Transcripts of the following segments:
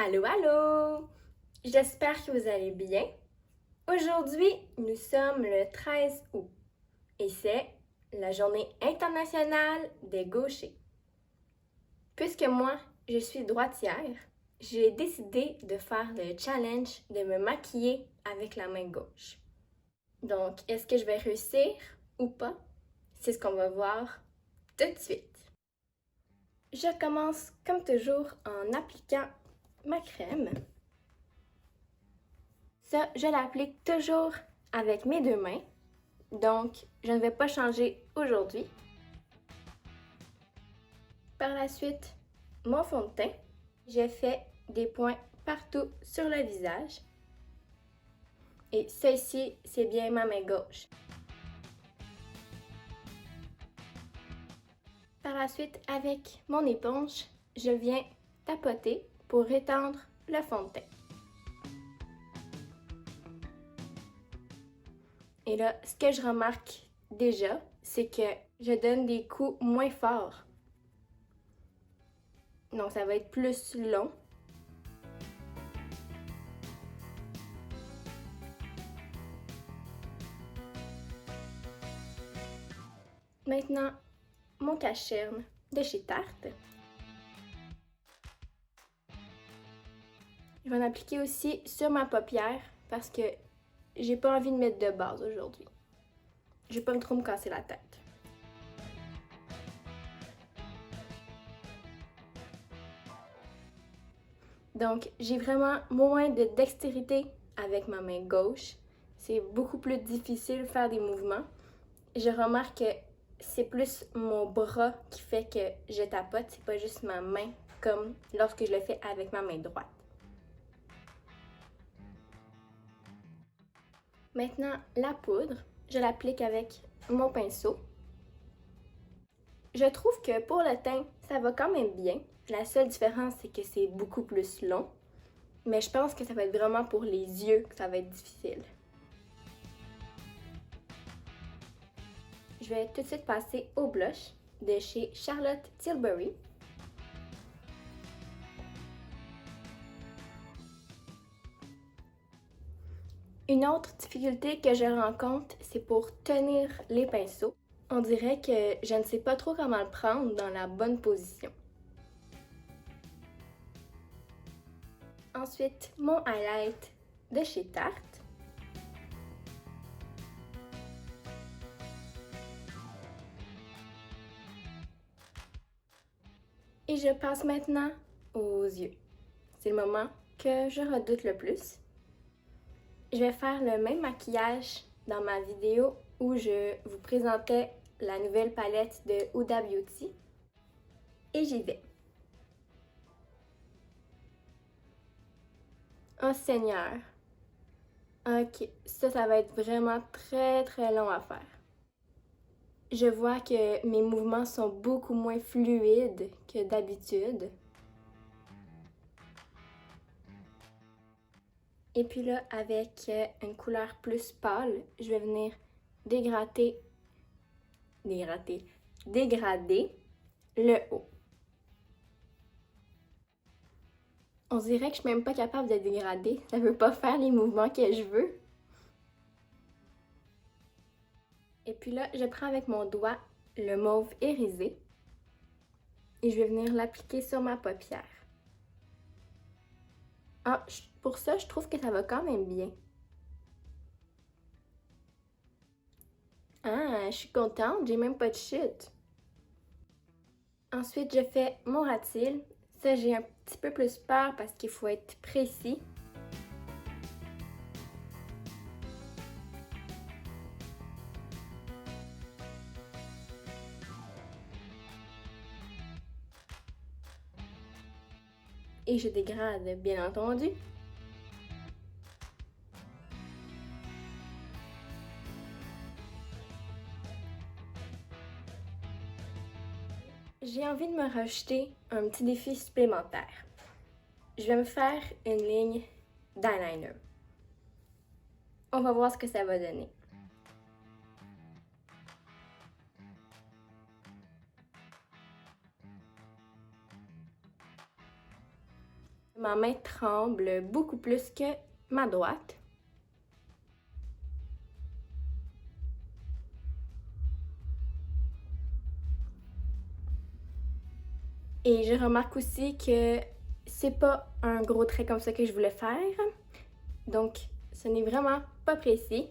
Allô, allô! J'espère que vous allez bien. Aujourd'hui, nous sommes le 13 août et c'est la journée internationale des gauchers. Puisque moi, je suis droitière, j'ai décidé de faire le challenge de me maquiller avec la main gauche. Donc, est-ce que je vais réussir ou pas? C'est ce qu'on va voir tout de suite. Je commence comme toujours en appliquant ma crème. Ça, je l'applique toujours avec mes deux mains, donc je ne vais pas changer aujourd'hui. Par la suite, mon fond de teint, j'ai fait des points partout sur le visage. Et ceci, c'est bien ma main gauche. Par la suite, avec mon éponge, je viens tapoter pour étendre le fond de teint. Et là, ce que je remarque déjà, c'est que je donne des coups moins forts. Donc, ça va être plus long. Maintenant, mon cache-cerne de chez Tarte. Je vais en appliquer aussi sur ma paupière parce que j'ai pas envie de mettre de base aujourd'hui. Je vais pas trop me casser la tête. Donc, j'ai vraiment moins de dextérité avec ma main gauche. C'est beaucoup plus difficile de faire des mouvements. Je remarque que c'est plus mon bras qui fait que je tapote, c'est pas juste ma main comme lorsque je le fais avec ma main droite. Maintenant, la poudre, je l'applique avec mon pinceau. Je trouve que pour le teint, ça va quand même bien. La seule différence, c'est que c'est beaucoup plus long. Mais je pense que ça va être vraiment pour les yeux que ça va être difficile. Je vais tout de suite passer au blush de chez Charlotte Tilbury. Une autre difficulté que je rencontre, c'est pour tenir les pinceaux. On dirait que je ne sais pas trop comment le prendre dans la bonne position. Ensuite, mon highlight de chez Tarte. Et je passe maintenant aux yeux. C'est le moment que je redoute le plus. Je vais faire le même maquillage dans ma vidéo où je vous présentais la nouvelle palette de Huda Beauty. Et j'y vais. Oh Seigneur! Ok, ça va être vraiment très long à faire. Je vois que mes mouvements sont beaucoup moins fluides que d'habitude. Et puis là, avec une couleur plus pâle, je vais venir dégrader le haut. On dirait que je suis même pas capable de dégrader. Ça veut pas faire les mouvements que je veux. Et puis là, je prends avec mon doigt le mauve irisé et je vais venir l'appliquer sur ma paupière. Ah, pour ça, je trouve que ça va quand même bien. Ah, je suis contente, j'ai même pas de chute. Ensuite, je fais mon rat-cils. Ça, j'ai un petit peu plus peur parce qu'il faut être précis. Et je dégrade, bien entendu. J'ai envie de me rajouter un petit défi supplémentaire. Je vais me faire une ligne d'eyeliner. On va voir ce que ça va donner. Ma main tremble beaucoup plus que ma droite. Et je remarque aussi que c'est pas un gros trait comme ça que je voulais faire. Donc, ce n'est vraiment pas précis.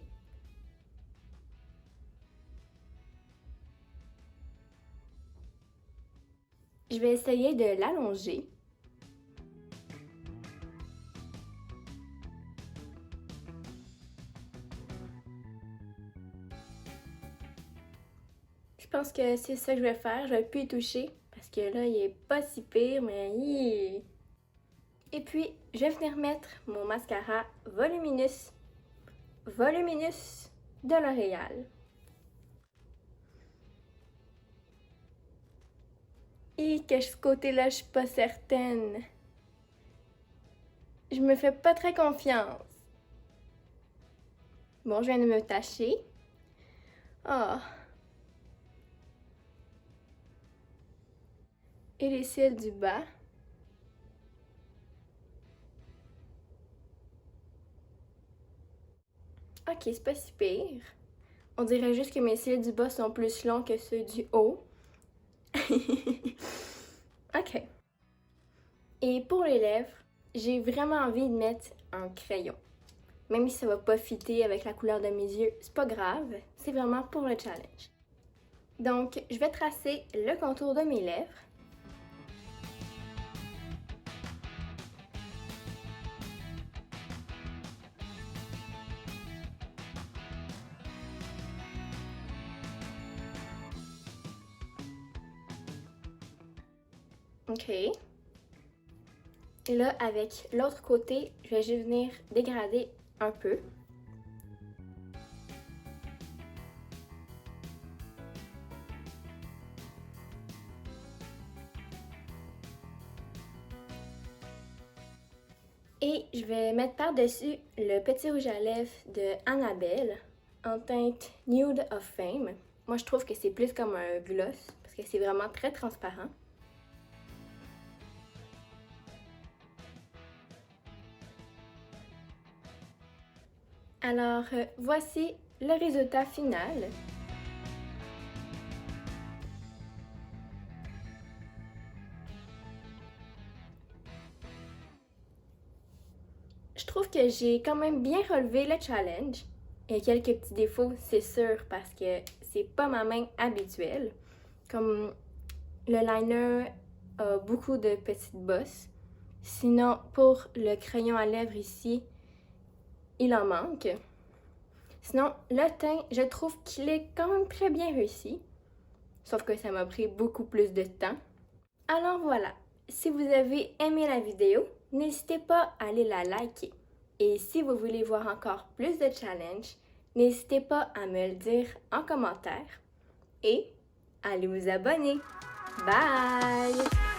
Je vais essayer de l'allonger. Je pense que c'est ça que je vais faire. Je vais plus y toucher parce que là, il est pas si pire, mais Et puis, je vais venir mettre mon mascara Voluminous de L'Oréal. Et que ce côté-là, je suis pas certaine. Je me fais pas très confiance. Bon, je viens de me tacher. Ah. Et les cils du bas. Ok, c'est pas si pire. On dirait juste que mes cils du bas sont plus longs que ceux du haut. Ok. Et pour les lèvres, j'ai vraiment envie de mettre un crayon. Même si ça va pas fitter avec la couleur de mes yeux, c'est pas grave. C'est vraiment pour le challenge. Donc, je vais tracer le contour de mes lèvres. Ok. Et là, avec l'autre côté, je vais juste venir dégrader un peu. Et je vais mettre par-dessus le petit rouge à lèvres de Annabelle en teinte Nude of Fame. Moi, je trouve que c'est plus comme un gloss parce que c'est vraiment très transparent. Alors, voici le résultat final. Je trouve que j'ai quand même bien relevé le challenge. Il y a quelques petits défauts, c'est sûr, parce que c'est pas ma main habituelle. Comme le liner a beaucoup de petites bosses. Sinon, pour le crayon à lèvres ici, il en manque. Sinon, le teint, je trouve qu'il est quand même très bien réussi. Sauf que ça m'a pris beaucoup plus de temps. Alors voilà, si vous avez aimé la vidéo, n'hésitez pas à aller la liker. Et si vous voulez voir encore plus de challenges, n'hésitez pas à me le dire en commentaire. Et allez vous abonner. Bye!